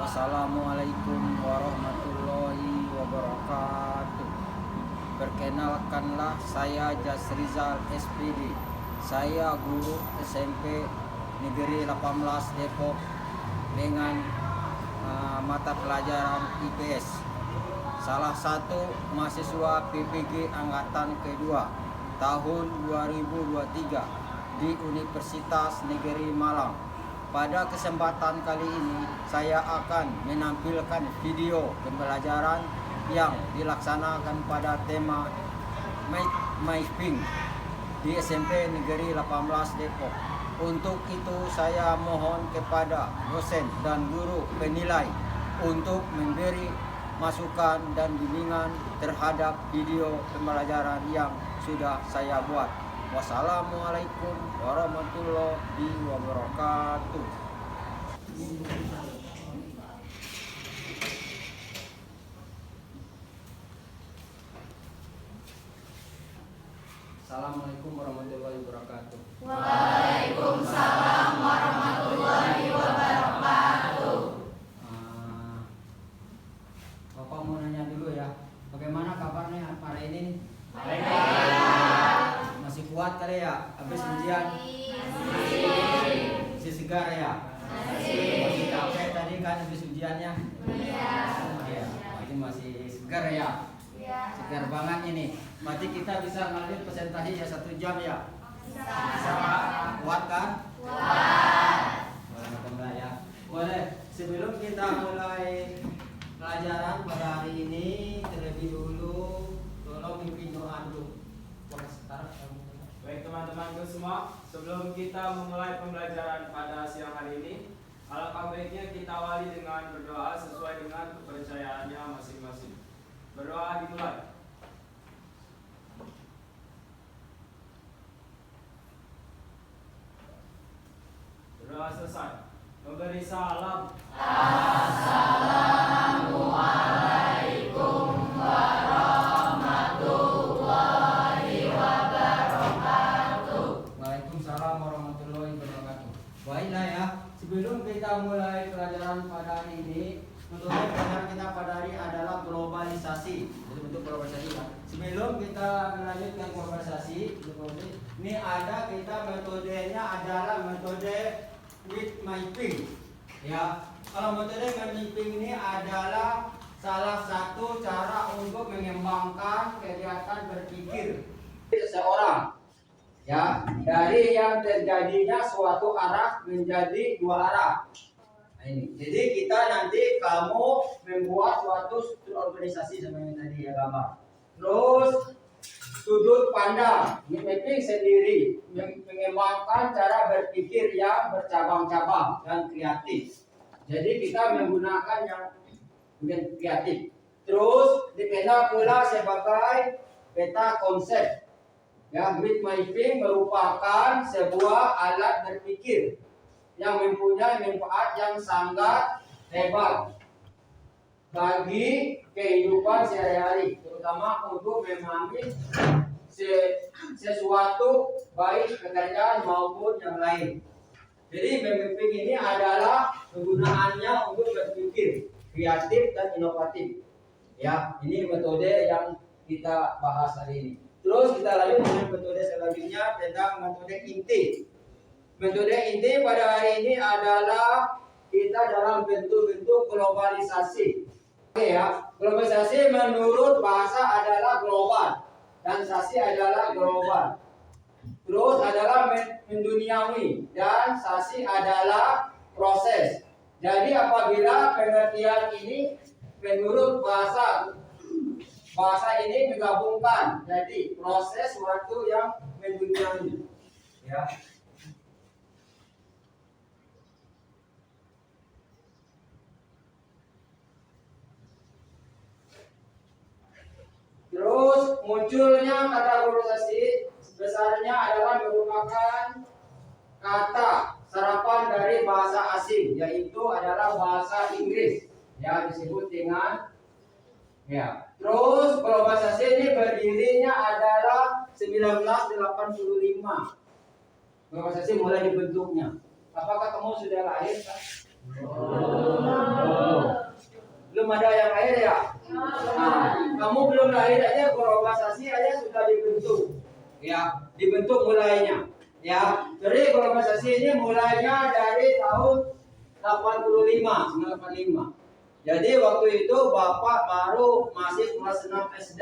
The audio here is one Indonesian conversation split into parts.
Assalamualaikum warahmatullahi wabarakatuh. Perkenalkanlah, saya Jasrizal SPD. Saya guru SMP Negeri 18 Depok dengan mata pelajaran IPS. Salah satu mahasiswa PPG angkatan kedua tahun 2023 di Universitas Negeri Malang. Pada kesempatan kali ini saya akan menampilkan video pembelajaran yang dilaksanakan pada tema Make My Pink di SMP Negeri 18 Depok. Untuk itu saya mohon kepada dosen dan guru penilai untuk memberi masukan dan bimbingan terhadap video pembelajaran yang sudah saya buat. Wassalamualaikum warahmatullahi wabarakatuh. Assalamualaikum warahmatullahi wabarakatuh. Waalaikumsalam warahmatullahi wabarakatuh. Bapak mau nanya dulu ya, bagaimana kabarnya hari ini? Baik. Masih kuat kali ya? Habis ujian? Masih segar ya? Masih capek tadi kan habis ujiannya? Iya. Ini masih segar ya? Segar banget ini. Berarti kita bisa ngalir presentasi ya 1 jam ya? Bisa kuat kan? Kuat. Boleh ya. Boleh. Sebelum kita mulai pelajaran pada hari ini, terlebih dulu tolong pimpin doa dulu. Baik teman-temanku semua, sebelum kita memulai pembelajaran pada siang hari ini, alangkah baiknya kita awali dengan berdoa sesuai dengan kepercayaannya masing-masing. Berdoa dimulai. Berdoa selesai. Memberi salam. Assalamualaikum warahmatullahi wabarakatuh. Waalaikumsalam warahmatullahi wabarakatuh. Baiklah ya, sebelum kita mulai pelajaran pada hari ini, tentunya pelajaran kita pada hari ini adalah globalisasi. Jadi bentuk globalisasi ya. Sebelum kita melanjutkan globalisasi, ini ada kita metodenya adalah metode with my pink. Ya, kalau metode with my pink ini adalah salah satu cara untuk mengembangkan kegiatan berpikir seseorang. Ya, dari yang terjadinya suatu arah menjadi 2 arah. Nah, ini. Jadi kita nanti kamu membuat suatu struktur organisasi seperti tadi ya gambar. Terus sudut pandang, mapping sendiri, mengembangkan cara berpikir yang bercabang-cabang dan kreatif. Jadi kita menggunakan yang kreatif. Terus dikenal pula sebagai peta konsep. Ya, grid mapping merupakan sebuah alat berpikir yang mempunyai manfaat yang sangat hebat bagi kehidupan sehari-hari, terutama untuk memahami sesuatu baik pekerjaan maupun yang lain. Jadi mapping ini adalah penggunaannya untuk berpikir kreatif dan inovatif. Ya, ini metode yang kita bahas hari ini. Terus kita lanjut dengan metode selanjutnya tentang metode inti. Metode inti pada hari ini adalah kita dalam bentuk-bentuk globalisasi. Oke ya, globalisasi menurut bahasa adalah global dan sasi adalah global. Terus adalah menduniawi dan sasi adalah proses. Jadi apabila pengertian ini menurut bahasa ini digabungkan jadi proses suatu yang menduniawi. Ya. Terus munculnya kata globalisasi besarnya adalah merupakan kata serapan dari bahasa asing, yaitu adalah bahasa Inggris yang disebut dengan ya. Terus globalisasi ini berdirinya adalah 1985. Globalisasi mulai dibentuknya. Apakah kamu sudah lahir? Kan? belum ada yang lahir ya? Nah, kamu belum lahir aja globalisasi aja sudah dibentuk. Ya, dibentuk mulainya. Ya, jadi globalisasi ini mulainya dari tahun 85. Jadi waktu itu Bapak baru masih kelas 6 SD.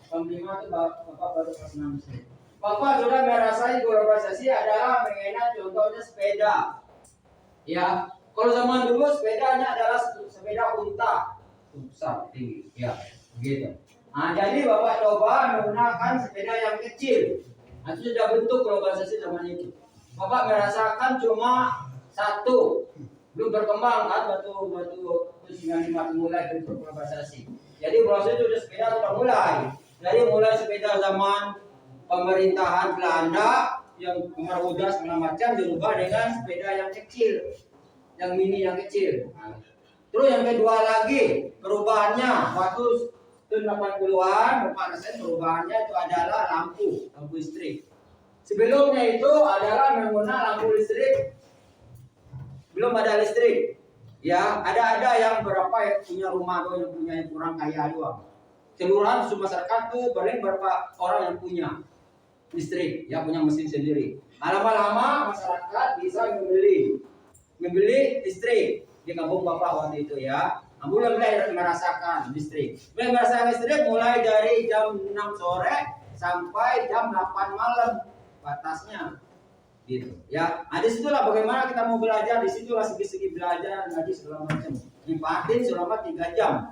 Tahun 5 itu Bapak baru kelas 6 SD. Bapak sudah merasai globalisasi adalah mengenai contohnya sepeda. Ya, kalau zaman dulu sepedanya adalah sepeda unta, besar tinggi. Ya, begitu. Nah, jadi Bapak coba menggunakan sepeda yang kecil. Nah, itu sudah bentuk globalisasi zaman itu. Bapak merasakan cuma satu, belum berkembang kan batu 95 mulai bentuk globalisasi. Jadi proses itu sepeda sudah mulai. Dari mulai sepeda zaman pemerintahan Belanda yang berkuda segala macam dirubah dengan sepeda yang kecil, yang mini yang kecil. Terus yang kedua lagi perubahannya waktu tahun 80-an, perubahannya itu adalah lampu listrik. Sebelumnya itu adalah menggunakan lampu listrik, belum ada listrik. Ya, ada yang berapa yang punya rumah atau yang punya yang kurang kaya doang. Kelurahan masyarakat tuh paling berapa orang yang punya listrik, ya punya mesin sendiri. Lama-lama masyarakat bisa membeli listrik di kampung Bapak waktu itu ya. Mulai merasakan listrik. Mulai merasakan listrik mulai dari jam 6 sore sampai jam 8 malam batasnya. Gitu ya. Nah, disitulah bagaimana kita mau belajar, disitulah segi-segi belajar ngaji segala macam. Dipatin selama 3 jam.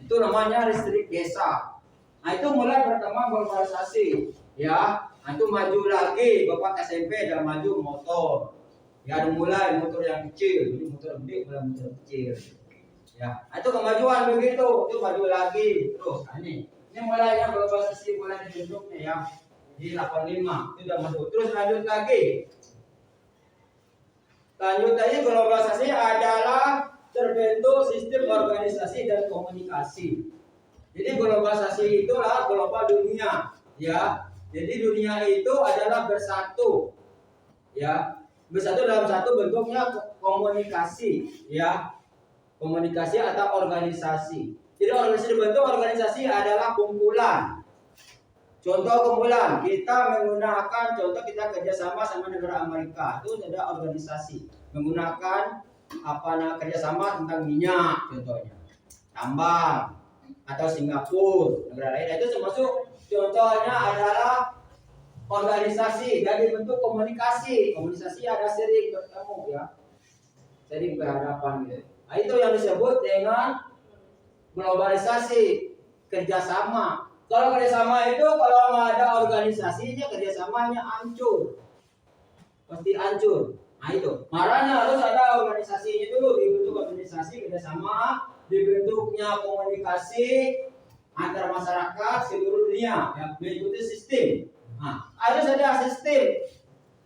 Itu namanya listrik desa. Nah, itu mulai pertama globalisasi ya. Nah, itu maju lagi Bapak SMP dan maju motor. Ya, ada mulai motor yang kecil, jadi motor gede mulai motor kecil. Ya, nah, itu kemajuan begitu, itu maju lagi terus. Nah, ini mulainya globalisasi mulai dibentuknya ya. Di 85 itu sudah masuk. Terus lanjut lagi. Lanjut lagi globalisasi adalah terbentuk sistem organisasi dan komunikasi. Jadi globalisasi itulah global dunia, ya. Jadi dunia itu adalah bersatu, ya. Bersatu dalam satu bentuknya komunikasi, ya. Komunikasi atau organisasi. Jadi organisasi bentuk organisasi adalah kumpulan. Contoh kumpulan, kita menggunakan contoh kita kerjasama sama negara Amerika, itu ada organisasi menggunakan kerjasama tentang minyak contohnya, tambang atau Singapura negara lain itu termasuk contohnya adalah organisasi dari bentuk komunikasi. Komunikasi ada sering bertemu ya, sering berhadapan gitu. Nah, itu yang disebut dengan globalisasi, kerjasama. Kalau kerjasama itu kalau nggak ada organisasinya kerjasamanya hancur, pasti hancur. Nah itu makanya harus ada organisasinya dulu, dibentuk organisasi kerjasama, dibentuknya komunikasi antar masyarakat seluruh dunia, ya, mengikuti sistem. Nah, harus ada sistem.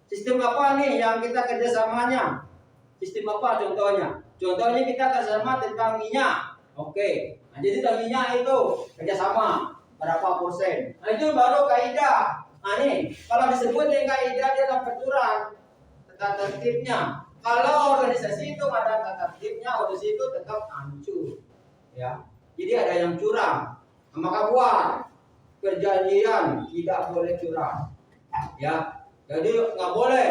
Sistem apa nih yang kita kerjasamanya? Sistem apa contohnya? Contohnya kita kerjasama tentang minyak. Oke, nah, jadi tentang minyak itu kerjasama berapa persen. Nah itu baru kaidah. Nah nih, kalau disebut dengan kaidah dia akan peraturan tata tertibnya. Kalau organisasi itu ada tata tertibnya, organisasi itu tetap hancur. Ya, jadi ada yang curang, maka buat perjanjian tidak boleh curang. Ya, jadi nggak boleh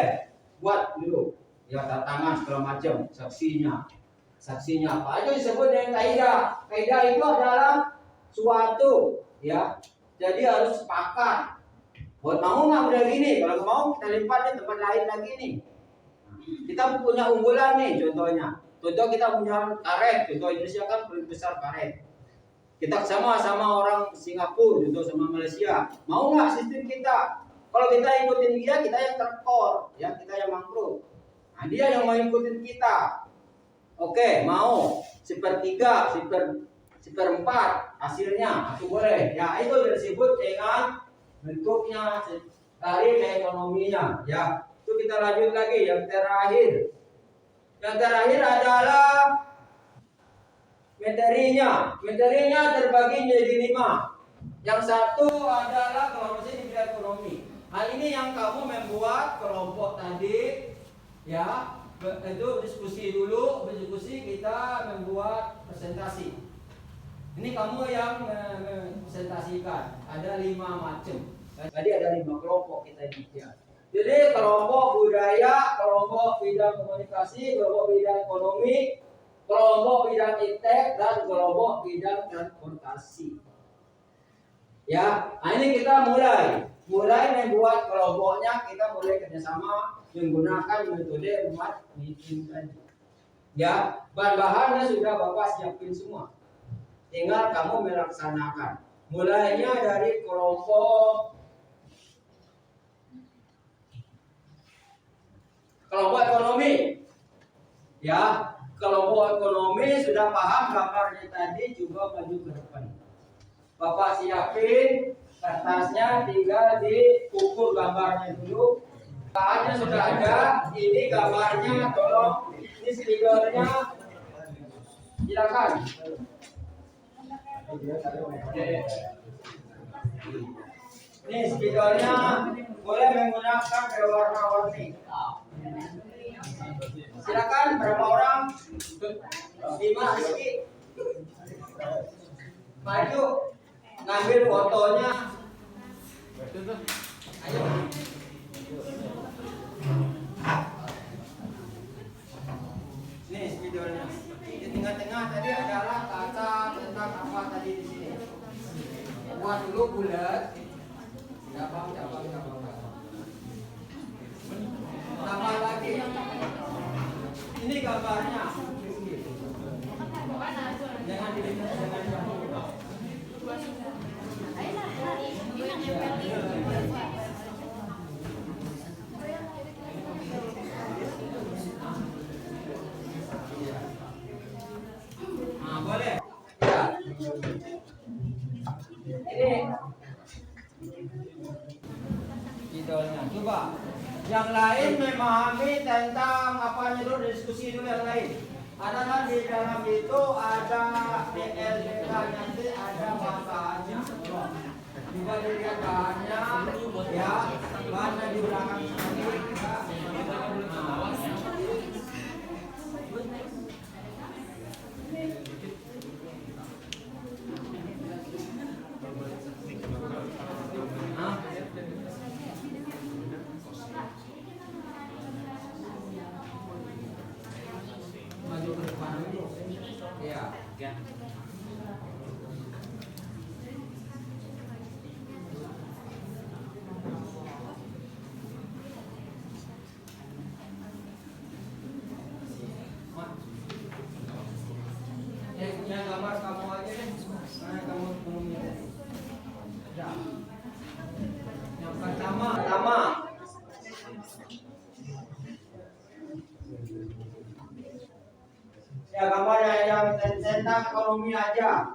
buat dulu. Ya, tanda tangan segala macam, saksinya apa aja disebut dengan kaidah. Kaidah itu adalah suatu ya, jadi harus sepakat. Buat mau nggak udah gini, kalau mau kita lipat di tempat lain lagi nih. Kita punya unggulan nih contohnya. Contoh kita punya karet, contoh Indonesia kan paling besar karet. Kita sama orang Singapura, contoh sama Malaysia. Mau nggak sistem kita? Kalau kita ikutin dia, kita yang terkor, ya kita yang mangkrut. Nah, dia yang mau ikutin kita. Oke, mau sepertiga, seperempat hasilnya itu boleh ya, itu disebut dengan bentuknya tarif ekonominya ya. Itu kita lanjut lagi yang terakhir adalah materinya terbagi menjadi 5. Yang satu adalah globalisasi di bidang ekonomi. Hal ini yang kamu membuat kelompok tadi ya, itu diskusi kita membuat presentasi Ini kamu yang presentasikan. Ada 5 macam. Tadi ada 5 kelompok kita bicara. Jadi kelompok budaya, kelompok bidang komunikasi, kelompok bidang ekonomi, kelompok bidang iptek, dan kelompok bidang transportasi. Ya, nah ini kita mulai membuat kelompoknya. Kita mulai kerjasama menggunakan metode membuat meeting tadi. Ya, bahan-bahannya sudah Bapak siapin semua. Tinggal kamu melaksanakan. Mulainya dari kelompok ekonomi. Ya, kelompok ekonomi sudah paham gambarnya tadi, juga maju ke depan. Bapak siapin kertasnya, tinggal diukur gambarnya dulu. Bahannya sudah ada, ini gambarnya, tolong ini stikernya, silakan. Ini stikernya boleh menggunakan berwarna-warni. Silakan, berapa orang? 5 sedikit. Maju, ngambil fotonya. Ayo. Nih videonya. Di tengah-tengah tadi adalah kata tentang apa tadi di sini. Buat dulu bulat. Cabang. Tambah lagi. Ini gambarnya. Jangan dilihat, jangan jauh. Nah, boleh. Ya. Ini idolnya. Coba yang lain memahami tentang apa dulu, diskusi dulu yang lain. Adalah di dalam itu ada DLDK, nanti ada bahannya. Juga dilihat bahannya, ya, bahannya di belakang sini. Maju ke depan dulu. Ya. Yang gambar kamu aja deh. Karena kamu belum lihat. Ya. Yang pertama. Ya, gambarnya yang tentang ekonomi aja.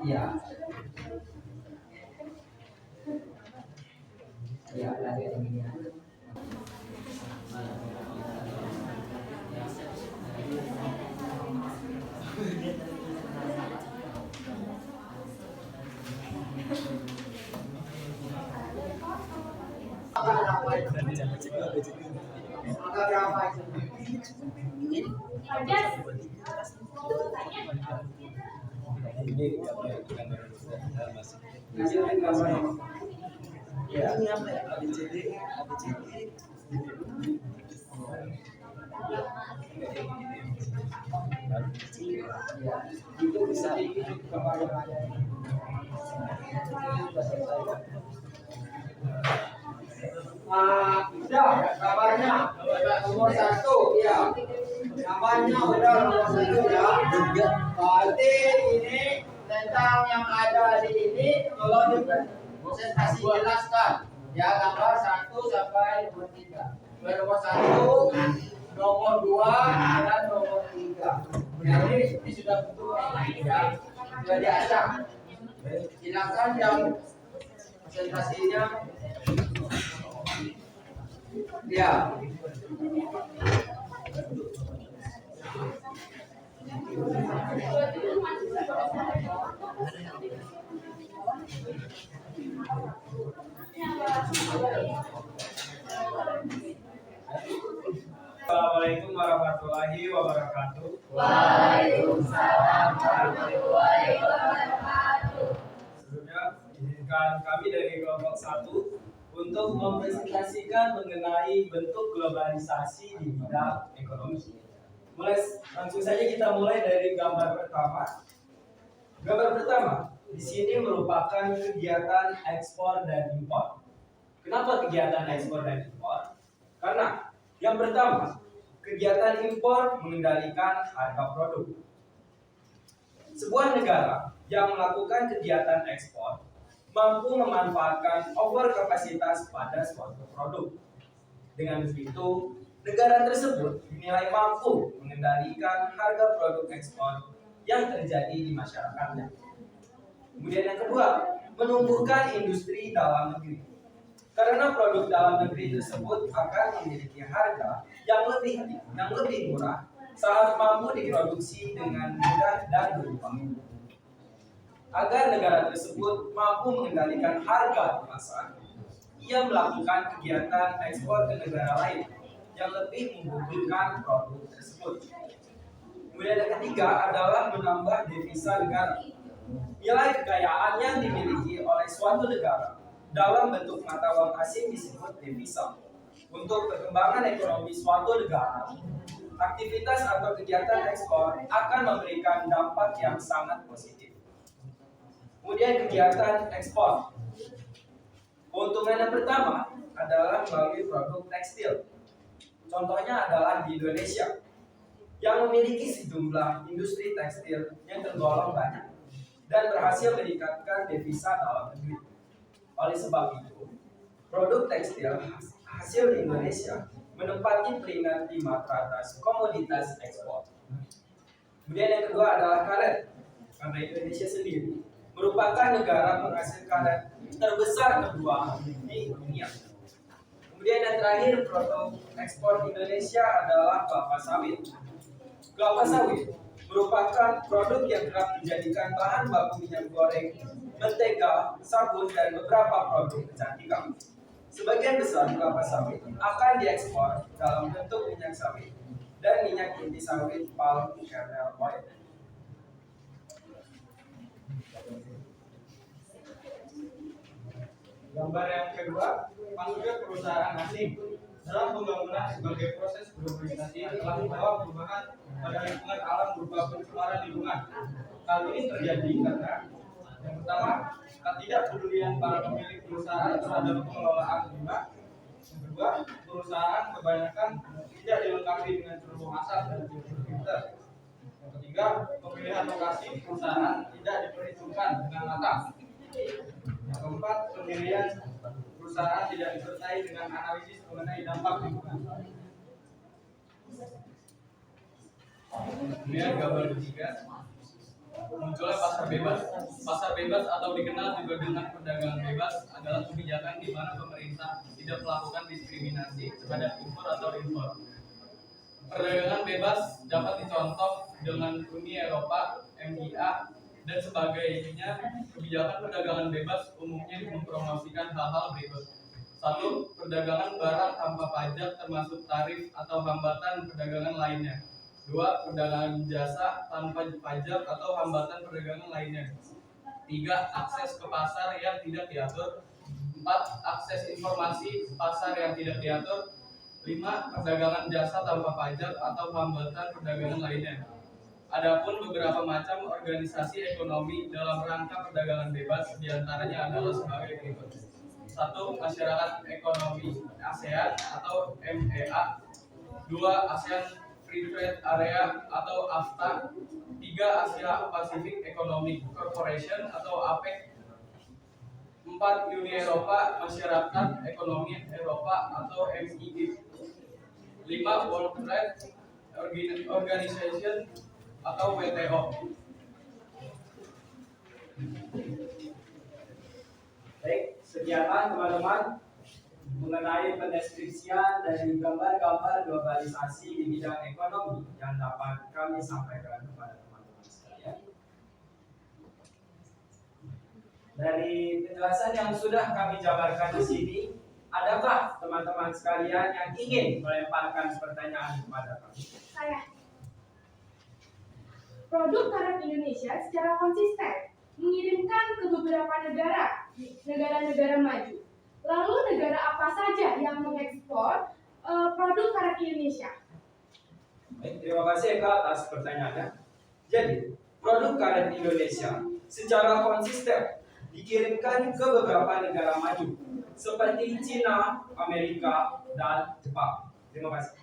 Ya. Ya, lagi ini. Angka berapa itu? Ya. Ini apa ya? ABCD. Ya, itu bisa sudah kabarnya nomor 1 ya, namanya udah nomor 1 ya. Berarti ini tentang yang ada di ini tolong presentasi jelaskan ya, gambar 1 sampai nomor 3. Nomor 1, nomor 2 dan nomor 3. Jadi ini sudah betul ya, sudah diacak. Silakan yang presentasinya. Ya. Waalaikumsalam warahmatullahi wabarakatuh. Sebelumnya, izinkan kami dari kelompok 1 untuk mempresentasikan mengenai bentuk globalisasi di bidang ekonomi. Langsung saja kita mulai dari gambar pertama. Gambar pertama, di sini merupakan kegiatan ekspor dan impor. Kenapa kegiatan ekspor dan impor? Karena yang pertama, kegiatan impor mengendalikan harga produk. Sebuah negara yang melakukan kegiatan ekspor mampu memanfaatkan overkapasitas pada suatu produk. Dengan begitu, negara tersebut dinilai mampu mengendalikan harga produk ekspor yang terjadi di masyarakatnya. Kemudian yang kedua, menumbuhkan industri dalam negeri. Karena produk dalam negeri tersebut akan memiliki harga yang lebih murah saat mampu diproduksi dengan mudah dan berubah. Agar negara tersebut mampu mengendalikan harga di pasar, ia melakukan kegiatan ekspor ke negara lain yang lebih membutuhkan produk tersebut. Kemudian yang ketiga adalah menambah devisa negara. Nilai kekayaan yang dimiliki oleh suatu negara dalam bentuk mata uang asing disebut devisa. Untuk perkembangan ekonomi suatu negara, aktivitas atau kegiatan ekspor akan memberikan dampak yang sangat positif. Kemudian kegiatan ekspor. Keuntungan yang pertama adalah melalui produk tekstil. Contohnya adalah di Indonesia yang memiliki sejumlah industri tekstil yang tergolong banyak dan berhasil meningkatkan devisa dalam negeri. Oleh sebab itu, produk tekstil hasil Indonesia menempati peringkat 5 teratas komoditas ekspor. Kemudian yang kedua adalah karet. Karena Indonesia sendiri merupakan negara penghasil karet terbesar kedua di dunia. Kemudian yang terakhir, produk ekspor Indonesia adalah kelapa sawit. Kelapa sawit merupakan produk yang kerap dijadikan bahan baku minyak goreng, mentega, sabun, dan beberapa produk kecantikan. Sebagian besar kelapa sawit akan diekspor dalam bentuk minyak sawit dan minyak inti sawit palm kernel oil. Gambar yang kedua, masuknya perusahaan asing dalam pembangunan sebagai proses globalisasi telah membawa perubahan pada lingkungan alam berupa pencemaran lingkungan. Hal ini terjadi karena yang pertama, ketidakpedulian para pemilik perusahaan terhadap pengelolaan limbah. Yang kedua, perusahaan kebanyakan tidak dilengkapi dengan ceruk asap dan filter. Yang ketiga, pemilihan lokasi perusahaan tidak diperhitungkan dengan matang. Yang keempat, pemilihan perusahaan tidak disertai dengan analisis mengenai dampak lingkungan. Kemudian gambar ketiga, munculnya pasar bebas. Pasar bebas atau dikenal juga dengan perdagangan bebas adalah kebijakan di mana pemerintah tidak melakukan diskriminasi terhadap impor atau impor. Perdagangan bebas dapat dicontoh dengan Uni Eropa, MIA, dan sebagainya. Kebijakan perdagangan bebas umumnya mempromosikan hal-hal berikut. 1. Perdagangan barang tanpa pajak termasuk tarif atau hambatan perdagangan lainnya. 2. Perdagangan jasa tanpa pajak atau hambatan perdagangan lainnya. 3. Akses ke pasar yang tidak diatur. 4. Akses informasi pasar yang tidak diatur. 5. Perdagangan jasa tanpa pajak atau hambatan perdagangan lainnya. Adapun beberapa macam organisasi ekonomi dalam rangka perdagangan bebas diantaranya adalah sebagai berikut. 1. Masyarakat Ekonomi ASEAN atau MEA. 2. ASEAN Free Trade Area atau AFTA. 3. Asia Pacific Economic Corporation atau APEC. 4. Uni Eropa, Masyarakat Ekonomi Eropa atau MIE. 5. World Trade Organization atau WTO. Baik, sekian teman-teman mengenai pendeskripsian dari gambar-gambar globalisasi di bidang ekonomi yang dapat kami sampaikan kepada teman-teman sekalian. Dari penjelasan yang sudah kami jabarkan di sini, adakah teman-teman sekalian yang ingin melemparkan pertanyaan kepada kami? Saya. Produk karet Indonesia secara konsisten mengirimkan ke beberapa negara maju. Lalu negara apa saja yang mengekspor produk karet Indonesia? Baik, terima kasih Eka atas pertanyaannya. Jadi, produk karet Indonesia secara konsisten dikirimkan ke beberapa negara maju seperti Cina, Amerika, dan Jepang. Terima kasih.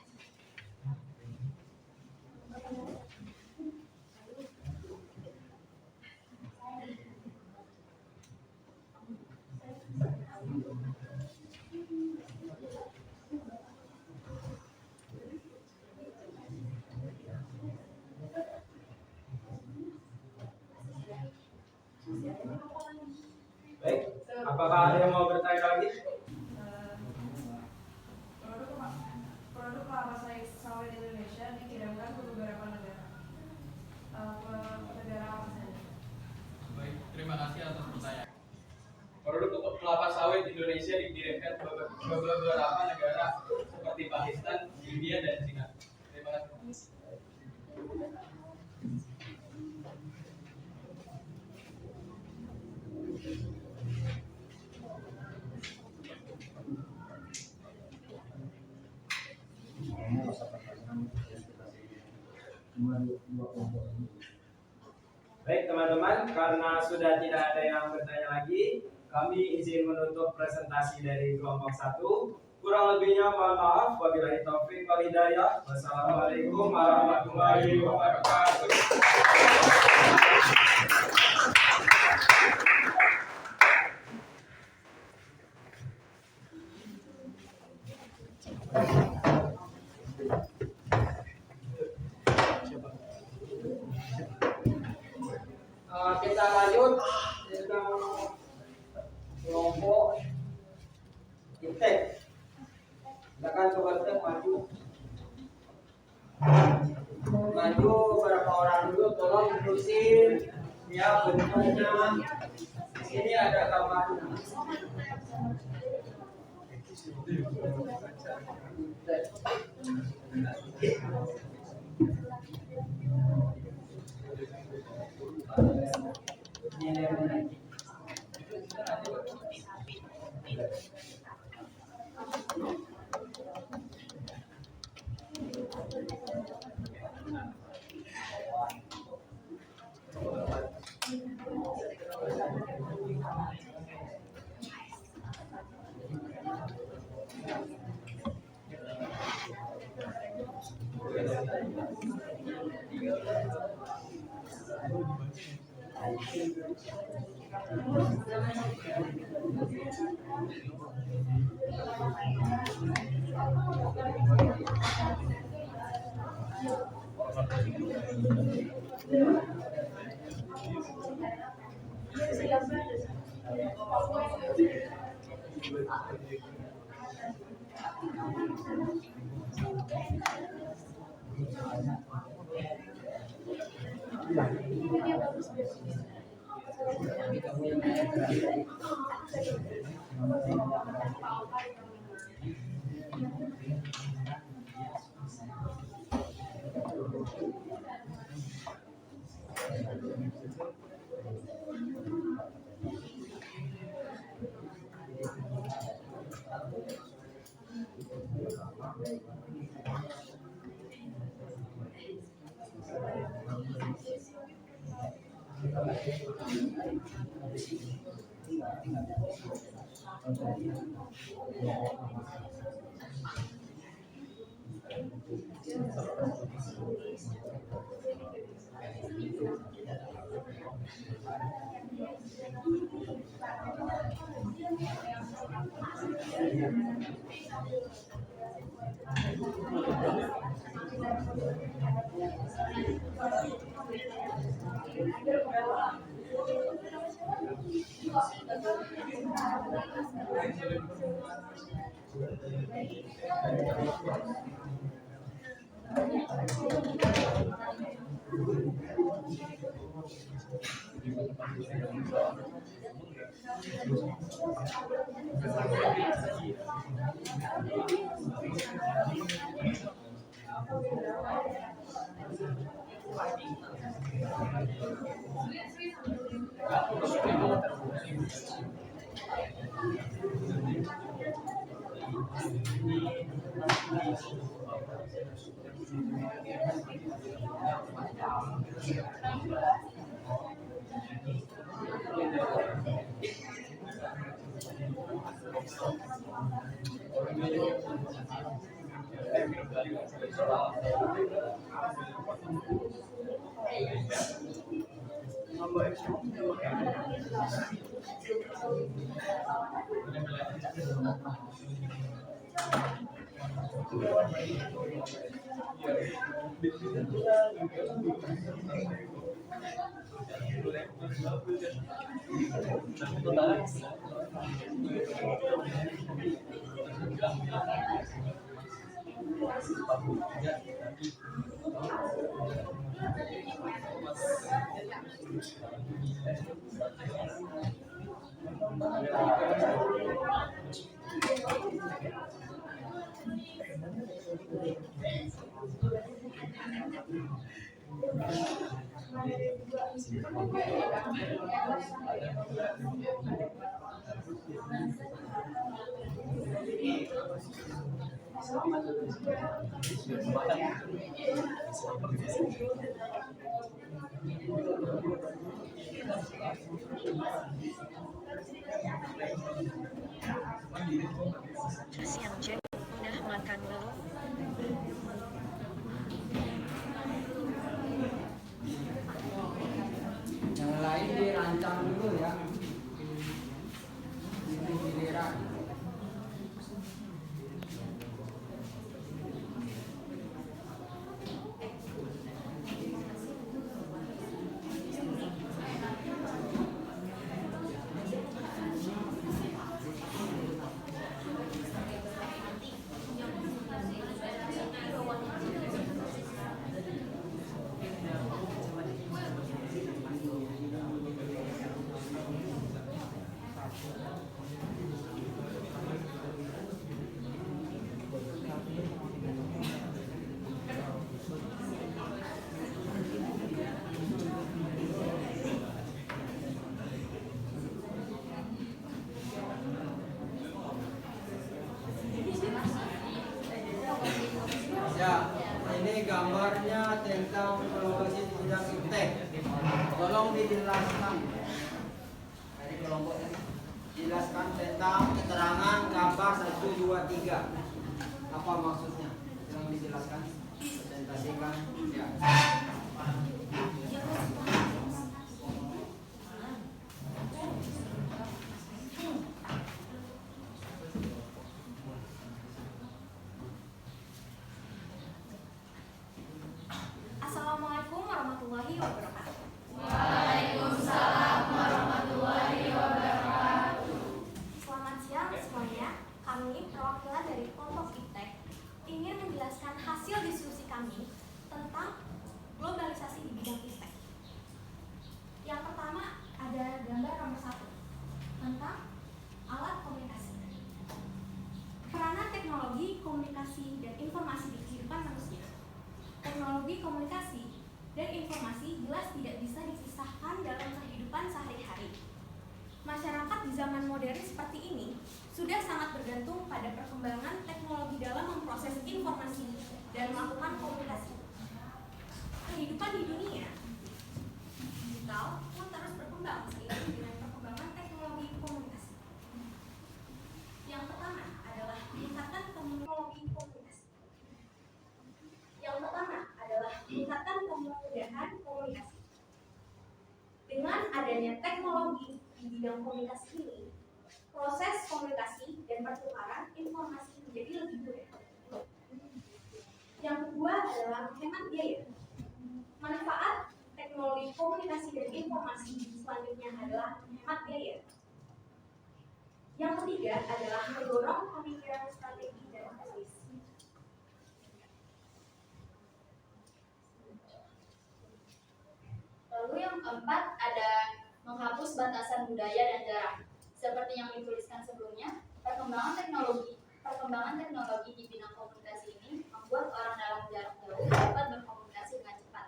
Baik, apakah ada yang mau bertanya lagi? Produk kelapa sawit Indonesia dikirimkan ke beberapa negara. Negara apa saja? Baik, terima kasih atas pertanyaan. Produk kelapa sawit Indonesia dikirimkan ke beberapa negara seperti Pakistan, India, dan Cina. Terima kasih. Baik teman-teman, karena sudah tidak ada yang bertanya lagi, kami izin menutup presentasi dari kelompok 1. Kurang lebihnya mohon maaf. Wabillahi taufik wal hidayah. Wassalamualaikum warahmatullahi wabarakatuh. Kita lanjut dengan kelompok Iptek. Silakan coba Iptek maju. Maju berapa orang dulu, tolong terusin ya bentuknya. Di sini ada gambarnya. Siang Cek, udah makan belum? Yang lain dirancang dulu ya. Ini giliran. Ya, ini gambarnya tentang lokasi di bidang iptek. Tolong dijelaskan dari kelompok ini. Jelaskan tentang keterangan gambar 1, 2, 3. Apa maksudnya? Tolong dijelaskan. Presentasikan. Ya. Assalamualaikum warahmatullahi wabarakatuh. Selamat siang semuanya. Kami perwakilan dari kelompok iptek ingin menjelaskan hasil diskusi kami tentang globalisasi di bidang iptek. Yang pertama ada gambar nomor 1 tentang alat komunikasi. Peranan teknologi komunikasi dan informasi di kehidupan manusia. Teknologi komunikasi dan informasi jelas tidak bisa dipisahkan dalam kehidupan sehari-hari. Masyarakat di zaman modern seperti ini sudah sangat bergantung pada perkembangan teknologi dalam memproses informasi dan melakukan komunikasi. Kehidupan di dunia digital pun terus berkembang seiring dengan perkembangan teknologi komunikasi. Yang pertama adalah peningkatan teknologi komunikasi. Yang pertama adalah peningkatan kemudahan komunikasi. Dengan adanya teknologi di bidang komunikasi ini, proses komunikasi dan pertukaran informasi menjadi lebih mudah. Yang kedua adalah menghemat biaya. Manfaat teknologi komunikasi dan informasi selanjutnya adalah menghemat biaya. Yang ketiga adalah mendorong pemikiran strategi dan bisnis. Lalu yang keempat ada menghapus batasan budaya dan jarak. Seperti yang dituliskan sebelumnya, perkembangan teknologi di bidang komunikasi ini membuat orang dalam jarak jauh dapat berkomunikasi dengan cepat.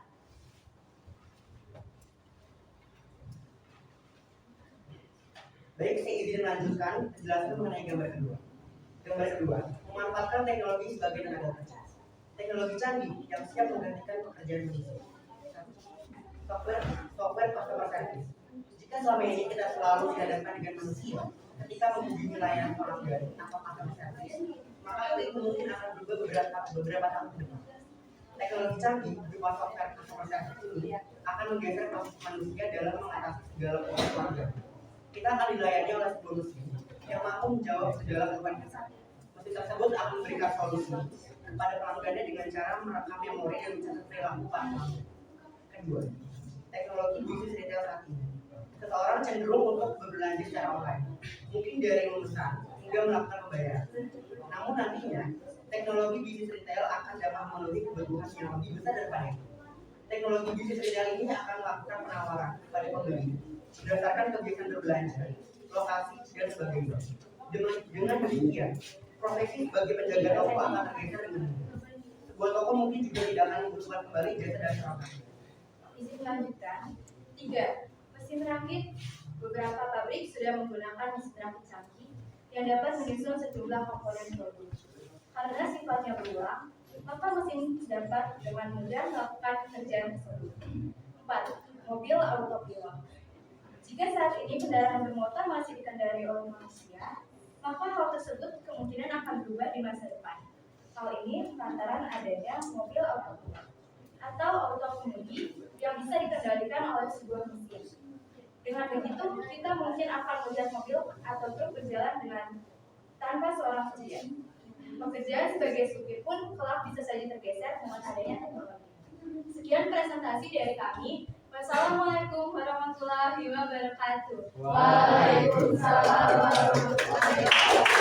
Baik, saya izin melanjutkan penjelasan mengenai gambar kedua. Gambar kedua, memanfaatkan teknologi sebagai tenaga kerja. Teknologi canggih yang siap menggantikan pekerjaan manusia. Software customer service. Jika selama ini kita selalu dihadapkan dengan manusia, ketika menghubungi layanan pelanggan atau customer service, maka hal itu mungkin akan berubah beberapa tahun ke depan. Teknologi canggih berupa software customer service ini akan menggeser proses manusia dalam mengatasi segala proses pelanggan. Kita akan dilayani oleh sebuah mesin yang mampu menjawab segala keluhan kita. Mesin tersebut akan memberikan solusi kepada pelanggannya dengan cara merekam memori dan mencatat perilaku pelanggan. Kedua, teknologi bisnis retail saat ini. Seseorang cenderung untuk berbelanja secara online, mungkin dari memesan hingga melakukan pembayaran. Namun nantinya, teknologi bisnis retail akan dapat memenuhi kebutuhan yang lebih besar daripada itu. Teknologi bisnis retail ini akan melakukan penawaran kepada pembeli berdasarkan kebiasaan berbelanja, lokasi, dan sebagainya. Dengan demikian, profesi sebagai penjaga toko akan tergeser dengan mudah. Sebuah toko mungkin juga tidak akan membutuhkan kembali jasa dan seragam. Izin melanjutkan. 3. Mesin rakit. Beberapa pabrik sudah menggunakan mesin rakit canggih yang dapat menyusun sejumlah komponen produk. Karena sifatnya berulang, maka mesin dapat dengan mudah melakukan pekerjaan tersebut. 4. Mobil autopilot. Jika saat ini kendaraan bermotor masih dikendarai oleh manusia, maka hal tersebut kemungkinan akan berubah di masa depan. Hal ini lantaran adanya mobil autopilot atau automobili yang bisa dikendalikan oleh sebuah mesin. Dengan begitu, kita mungkin akan melihat mobil atau truk berjalan dengan tanpa seorang supir. Pekerjaan sebagai supir pun kelak bisa saja tergeser dengan adanya teknologi. Sekian presentasi dari kami. Wassalamualaikum warahmatullahi wabarakatuh. Waalaikumsalam warahmatullahi wabarakatuh.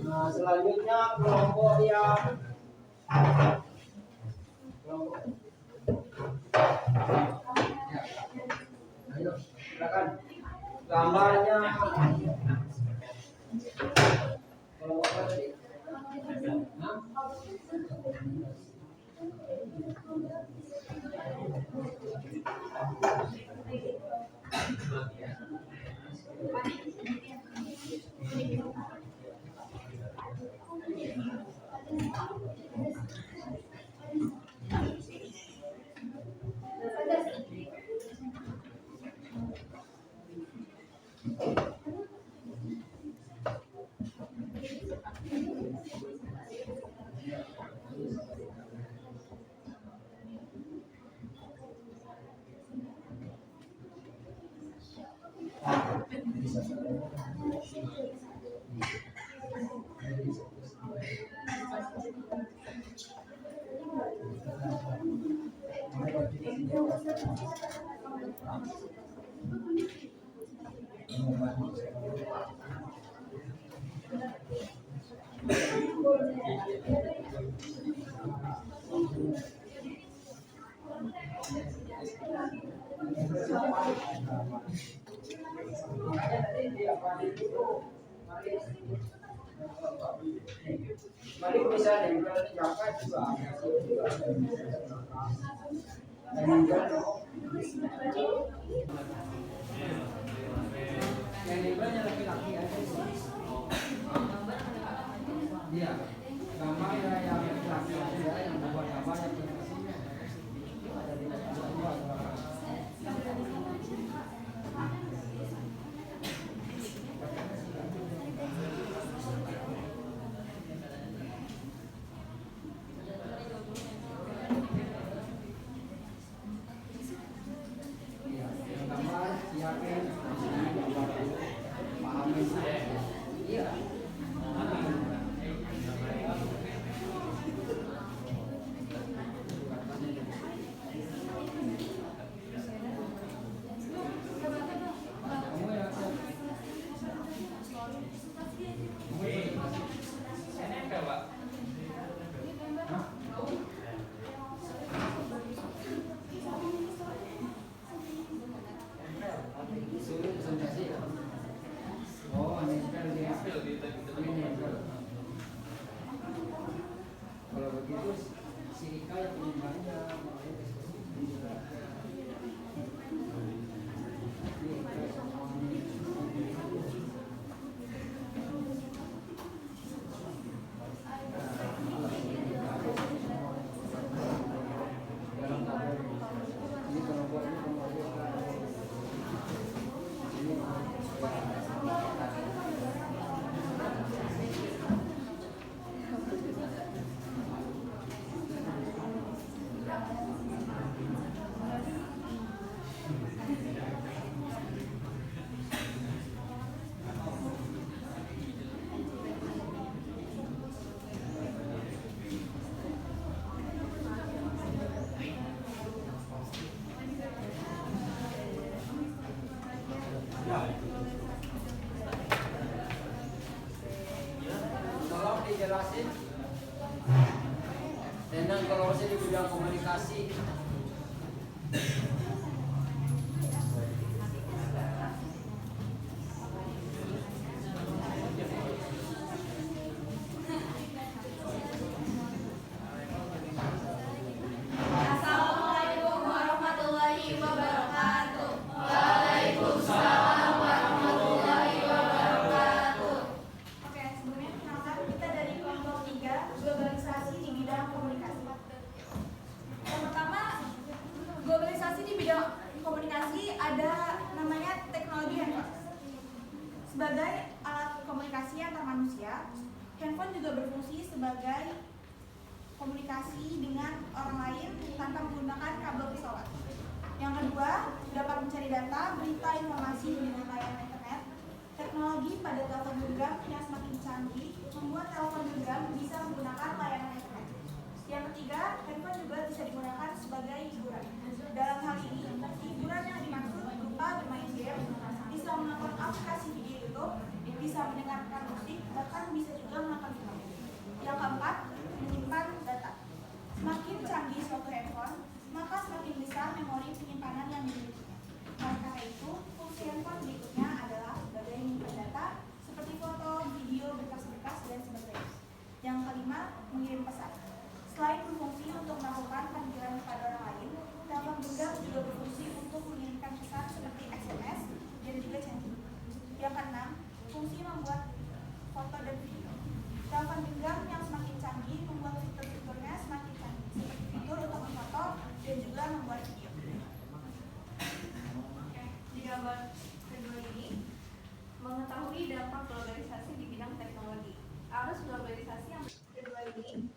Nah, selanjutnya kelompok yang ayo silakan gambarnya kelompok apa tadi? Mari bisa dijaga juga. Yang dibuatnya laki-laki aja sih. Iya, gambar yang laki-laki aja yang membuat gambar yang punya ada di Kalau begitu si Ika yang penyumbangnya mau diskusi. Tolong dijelasin tentang kolaborasi di bidang komunikasi. Assalamualaikum warahmatullahi wabarakatuh. Oke, sebelumnya kenalkan kita dari kelompok 3, globalisasi di bidang komunikasi. Yang pertama, globalisasi di bidang komunikasi ada namanya teknologi handphone. Sebagai alat komunikasi antar manusia, handphone juga berfungsi sebagai komunikasi dengan orang lain tanpa menggunakan kabel pesawat. Yang kedua, dapat mencari data, berita, informasi dengan layanan internet. Teknologi pada telepon genggam yang semakin canggih membuat telepon genggam bisa menggunakan layanan internet. Yang ketiga, handphone juga bisa digunakan sebagai hiburan. Dalam hal ini, hiburan yang dimaksud berupa bermain game, bisa menonton aplikasi video YouTube, bisa mendengarkan musik, bahkan bisa juga menonton film. Yang keempat, menyimpan data. Semakin canggih suatu handphone, maka semakin besar memori penyimpanan yang dimilikinya. Oleh karena itu, fungsi handphone berikutnya adalah sebagai menyimpan data seperti foto, video, berkas-berkas, dan sebagainya. Yang kelima, mengirim pesan. Selain berfungsi untuk melakukan panggilan kepada orang lain, telepon genggam juga berfungsi untuk mengirimkan pesan seperti SMS dan juga chatting. Yang keenam, fungsi membuat foto dan video. Telepon genggam yang semakin canggih membuat fitur-fiturnya semakin canggih, seperti fitur untuk memfoto dan juga membuat video. Di gambar kedua ini, mengetahui dampak globalisasi di bidang teknologi. Arus globalisasi yang kedua ini,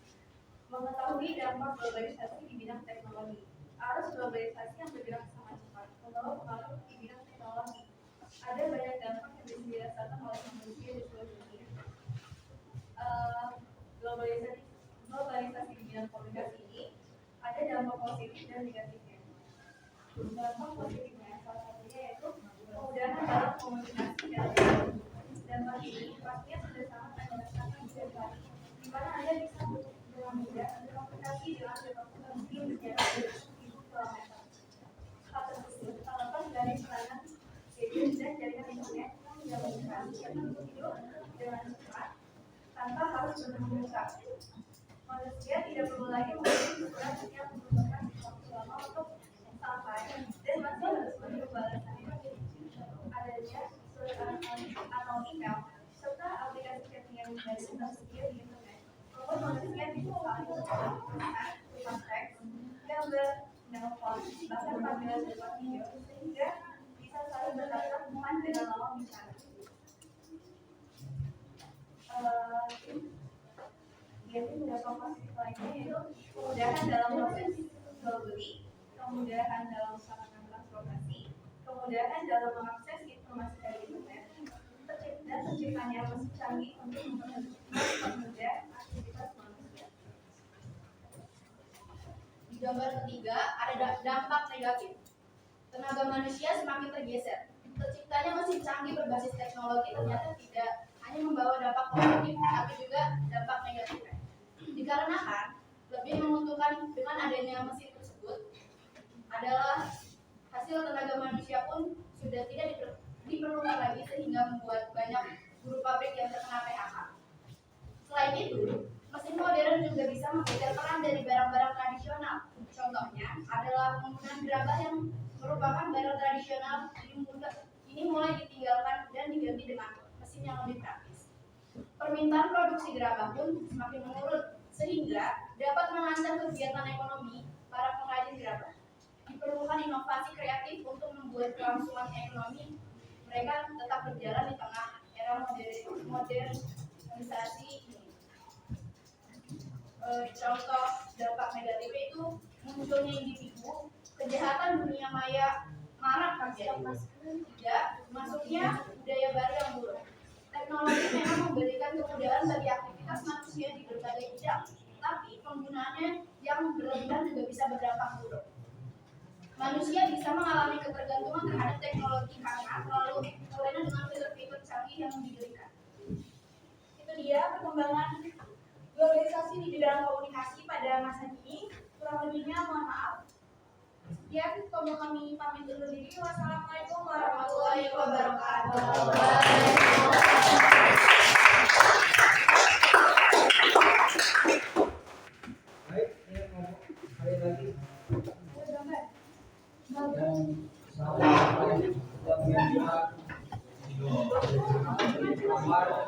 mengetahui dampak globalisasi di bidang teknologi. Arus globalisasi yang bergerak sangat cepat membawa pengaruh di bidang teknologi. Ada banyak dampak yang bisa dirasakan oleh manusia di seluruh dunia. Globalisasi di bidang komunikasi ini ada dampak positif dan negatifnya. Dampak positifnya salah satunya yaitu kemudahan dalam komunikasi dampak ini pastinya sudah sangat merasakan sekali, di mana Anda bisa dengan mudah berkomunikasi dengan siapapun mungkin jarak 1.000 km. Hal tersebut terlepas dari serangan gadget dan jaringan internet yang memungkinkan untuk hidup dengan cepat tanpa harus berkomunikasi. Manusia tidak perlu lagi mengirim surat yang membutuhkan waktu lama untuk sampai dan masih harus menunggu balasannya. Adanya surat elektronik atau email serta aplikasi chatting yang tersedia di internet membuat manusia bisa saling berkomunikasi lewat teks, gambar, telepon, bahkan panggilan lewat video sehingga bisa saling bertatap muka dengan lawan bicara. Biasanya beberapa positif lainnya yaitu kemudahan dalam proses jual beli, kemudahan dalam sarana transportasi, kemudahan dalam mengakses informasi dari internet, dan terciptanya mesin canggih untuk mempermudah aktivitas manusia. Di gambar ketiga ada dampak negatif. Tenaga manusia semakin tergeser. Terciptanya mesin canggih berbasis teknologi ternyata tidak hanya membawa dampak positif, tapi juga dampak negatifnya. Dikarenakan lebih menguntungkan dengan adanya mesin tersebut adalah hasil tenaga manusia pun sudah tidak diperlukan lagi sehingga membuat banyak buruh pabrik yang terkena PHK. Selain itu, mesin modern juga bisa menggeser peran dari barang-barang tradisional. Contohnya adalah gerabah yang merupakan barang tradisional ini mulai ditinggalkan dan diganti dengan mesin yang lebih praktis. Permintaan produksi gerabah pun semakin menurun sehingga dapat mengancam kegiatan ekonomi para pengrajin gerabah. Diperlukan inovasi kreatif untuk membuat kelangsungan ekonomi mereka tetap berjalan di tengah era modernisasi ini. Contoh dampak negatifnya itu munculnya individu, kejahatan dunia maya marak terjadi. Tiga, masuknya budaya baru yang buruk. Teknologi memang memberikan kemudahan bagi aktivitas manusia di berbagai bidang, tapi penggunaannya yang berlebihan juga bisa berdampak buruk. Manusia bisa mengalami ketergantungan terhadap teknologi karena terlalu terlena dengan fitur-fitur canggih yang diberikan. Itu dia perkembangan globalisasi di bidang komunikasi pada masa kini. Kurang lebihnya mohon maaf. Sekian, kami pamit undur diri. Wassalamualaikum warahmatullahi wabarakatuh. Baik, ini sekali lagi dan sahabat kita biasa kamar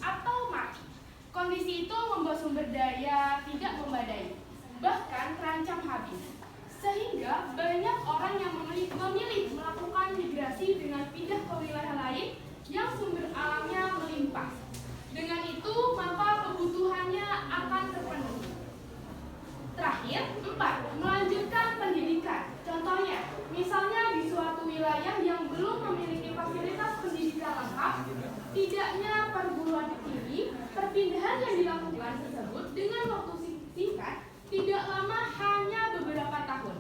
atau mati. Kondisi itu membuat sumber daya tidak memadai, bahkan terancam habis. Sehingga banyak orang yang memilih melakukan migrasi dengan pindah ke wilayah lain yang sumber alamnya melimpah. Dengan itu, maka kebutuhannya akan terpenuhi. Terakhir, 4. Melanjutkan pendidikan. Contohnya, misalnya di suatu wilayah yang belum memiliki fasilitas pendidikan lengkap, tidaknya perguruan tinggi, perpindahan yang dilakukan tersebut dengan waktu singkat, tidak lama hanya beberapa tahun.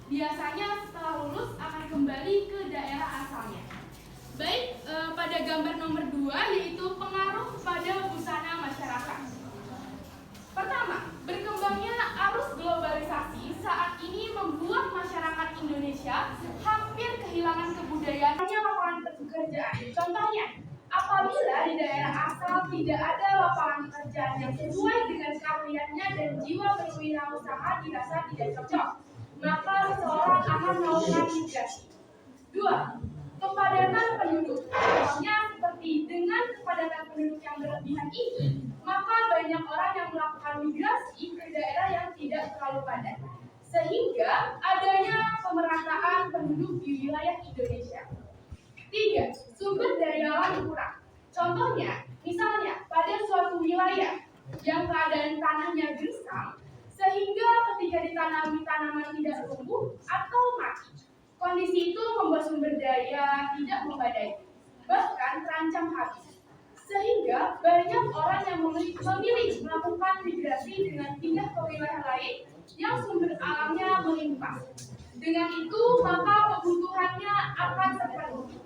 Biasanya setelah lulus akan kembali ke daerah asalnya. Baik, pada gambar nomor 2 yaitu pengaruh pada busana masyarakat. Pertama, berkembangnya arus globalisasi saat ini membuat masyarakat Indonesia hampir kehilangan kebudayaannya lapangan pekerjaan. Contohnya, apabila di daerah asal tidak ada lapangan pekerjaan yang sesuai dengan keahliannya dan jiwa berwirausaha dirasa tidak cocok, maka seseorang akan melakukan migrasi. 2. Kepadatan penduduk. Contohnya seperti dengan kepadatan penduduk yang berlebihan ini, maka banyak orang yang melakukan migrasi ke daerah yang tidak terlalu padat, sehingga adanya pemerataan penduduk di wilayah Indonesia. 3. Sumber daya alam kurang. Contohnya, misalnya pada suatu wilayah yang keadaan tanahnya gersang, sehingga ketika ditanami tanaman tidak tumbuh atau mati. Kondisi itu membuat sumber daya tidak memadai, bahkan terancam habis. Sehingga banyak orang yang memilih melakukan migrasi dengan pindah ke wilayah lain yang sumber alamnya melimpah. Dengan itu, maka kebutuhannya akan terpenuhi.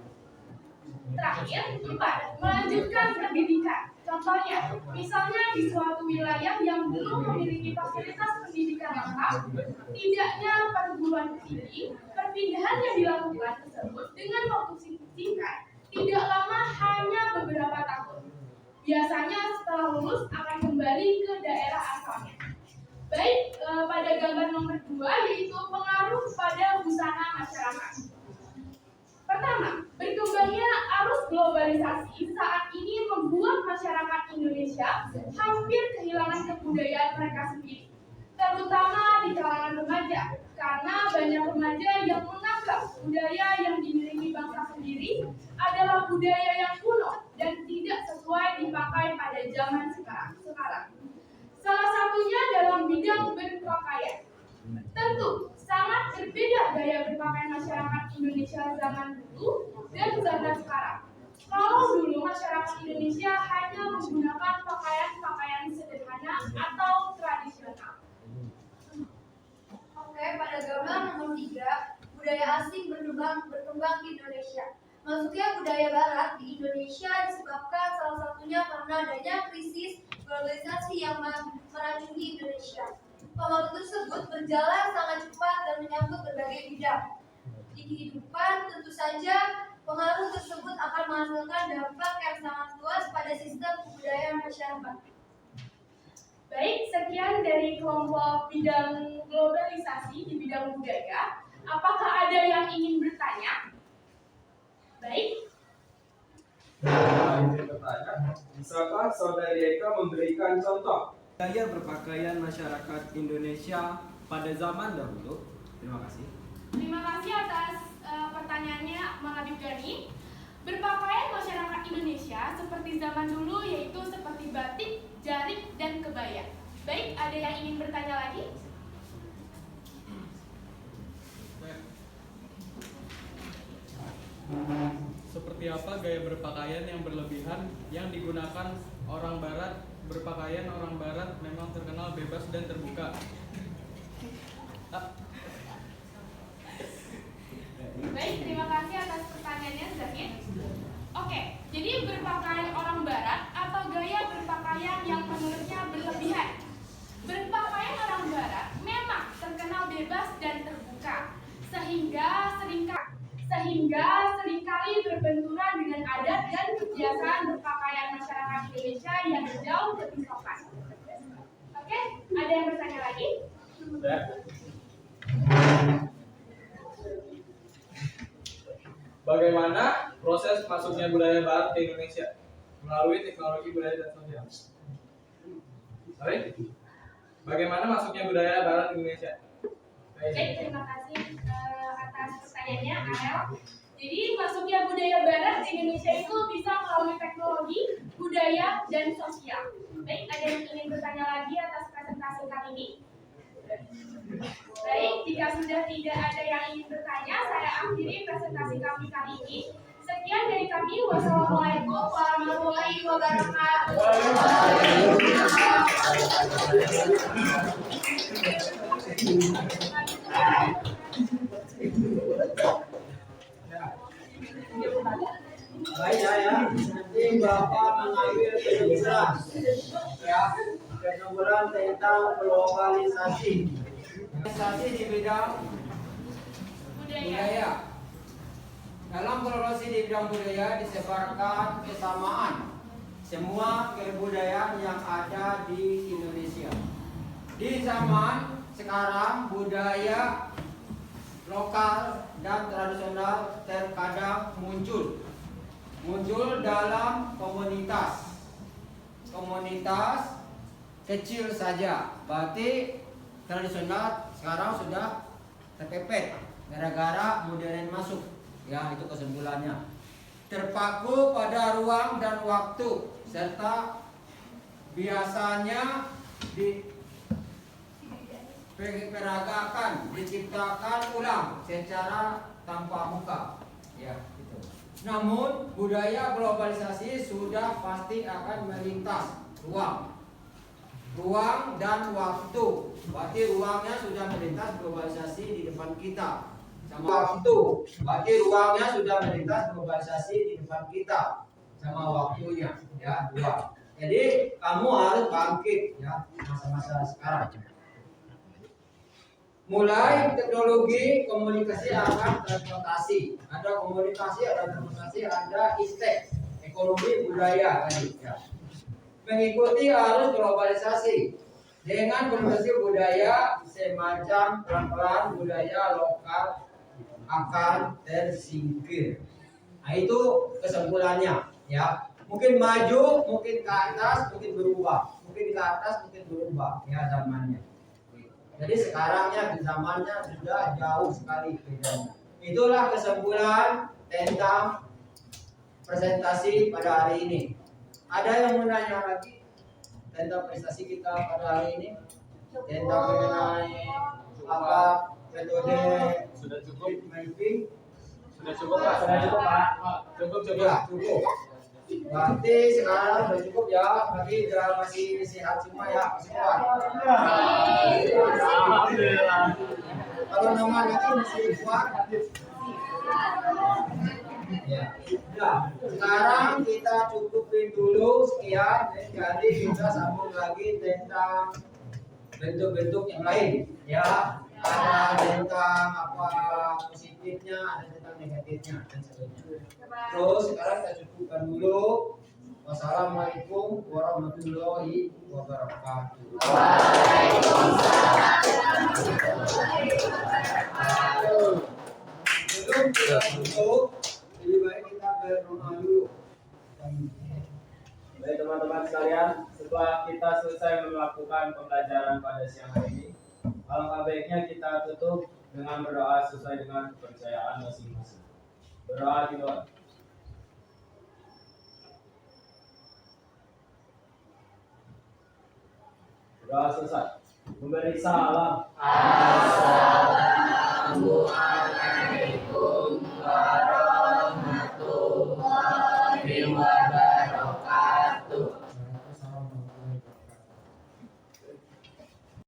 Terakhir, 4. Melanjutkan pendidikan. Contohnya, misalnya di suatu wilayah yang belum memiliki fasilitas pendidikan lengkap, tidaknya perguruan tinggi, perpindahan yang dilakukan tersebut dengan waktu singkat, tidak lama hanya beberapa tahun. Biasanya setelah lulus akan kembali ke daerah asalnya. Baik, pada gambar nomor 2 yaitu pengaruh pada busana masyarakat. Pertama, berkembangnya arus globalisasi saat ini membuat masyarakat Indonesia hampir kehilangan kebudayaan mereka sendiri, terutama di kalangan remaja, karena banyak remaja yang menganggap budaya yang dimiliki bangsa sendiri adalah budaya yang kuno dan tidak sesuai dipakai pada zaman sekarang. Salah satunya dalam bidang berpakaian. Tentu, sangat berbeda gaya berpakaian masyarakat Indonesia zaman dulu dan zaman sekarang. Kalau dulu masyarakat Indonesia hanya menggunakan pakaian-pakaian sederhana atau tradisional. Oke, pada gambar nomor 3, budaya asing berkembang di Indonesia. Masuknya budaya barat di Indonesia disebabkan salah satunya karena adanya krisis globalisasi yang meracuni Indonesia. Pengaruh tersebut berjalan sangat cepat dan menyangkut berbagai bidang. Di kehidupan, tentu saja pengaruh tersebut akan menghasilkan dampak yang sangat luas pada sistem kebudayaan masyarakat. Baik, sekian dari kelompok bidang globalisasi di bidang budaya. Apakah ada yang ingin bertanya? Baik. Izin bertanya, bisakah Saudari Eka memberikan contoh gaya berpakaian masyarakat Indonesia pada zaman dahulu? Terima kasih. Terima kasih atas pertanyaannya, Mang Habib Gani. Berpakaian masyarakat Indonesia seperti zaman dulu, yaitu seperti batik, jarik, dan kebaya. Baik, ada yang ingin bertanya lagi? Seperti apa gaya berpakaian yang berlebihan yang digunakan orang barat? Berpakaian orang barat memang terkenal bebas dan terbuka. Baik, terima kasih atas pertanyaannya, Zahid. Oke, jadi berpakaian orang barat atau gaya berpakaian yang menurutnya berlebihan. Berpakaian orang barat memang terkenal bebas dan terbuka, sehingga seringkali berbenturan dengan adat dan kebiasaan berpakaian masyarakat Indonesia yang jauh lebih sopan. Oke, ada yang bertanya lagi? Bagaimana proses masuknya budaya barat ke Indonesia melalui teknologi budaya dan sosial? Bagaimana masuknya budaya barat ke Indonesia? Baik, terima kasih atas pertanyaannya, Arel. Jadi masuknya budaya barat di Indonesia itu bisa melalui teknologi, budaya, dan sosial. Baik, ada yang ingin bertanya lagi atas presentasi kali ini? Baik, jika sudah tidak ada yang ingin bertanya, saya akhiri presentasi kami kali ini. Sekian dari kami. Wassalamualaikum warahmatullahi wabarakatuh. Baik ya. Nanti Bapak mengambil kesimpulan ya, kesimpulan tentang globalisasi. Globalisasi di bidang budaya. Dalam globalisasi di bidang budaya disebarkan kesamaan semua kebudayaan yang ada di Indonesia. Di zaman sekarang budaya lokal dan tradisional terkadang muncul dalam komunitas kecil saja. Berarti tradisional sekarang sudah terpepet gara-gara modern masuk. Ya, itu kesimpulannya. Terpaku pada ruang dan waktu serta biasanya diperagakan, diciptakan ulang secara tanpa muka. Ya, itu. Namun budaya globalisasi sudah pasti akan melintas ruang dan waktu. Berarti ruangnya sudah melintas globalisasi di depan kita. Sama waktu, berarti ruangnya sudah melintas globalisasi di depan kita. Sama waktunya, ya, ruang. Jadi kamu harus bangkit, ya, masa-masa sekarang. Mulai teknologi komunikasi akan transportasi. Ada komunikasi, ada transportasi, ada istek, ekonomi budaya tadi. Ya. Mengikuti arus globalisasi dengan globalisasi budaya semacam pelan-pelan budaya lokal akan tersingkir. Nah, itu kesimpulannya, ya. Mungkin maju, mungkin ke atas, mungkin berubah. Mungkin ke atas, mungkin berubah, ya, zamannya. Jadi sekarangnya zamannya sudah jauh sekali bedanya. Itulah kesimpulan tentang presentasi pada hari ini. Ada yang mau nanya lagi tentang prestasi kita pada hari ini? Tentang mengenai apa metode Sudah cukup. mapping? Sudah cukup, Pak. Cukup. Ya, cukup. Berarti sekarang sudah cukup ya. Berarti masih sehat semua ya, masih kuat. Kalau nama lagi masih kuat. Ya. Nah, sekarang kita cukupin dulu sekian. Jadi kita sambung lagi tentang bentuk-bentuk yang lain. Ya, ada tentang apa positifnya, ada tentang negatifnya dan sebagainya. Terus sekarang kita cukupkan dulu. Wassalamualaikum warahmatullahi wabarakatuh. Sebelum kita tutup, lebih baik kita berdoa dulu. Baik teman-teman sekalian, setelah kita selesai melakukan pembelajaran pada siang hari ini, alangkah baiknya kita tutup dengan berdoa sesuai dengan kepercayaan masing-masing. Berdoa dimulai. Doa selesai. Memberi salam. Assalamualaikum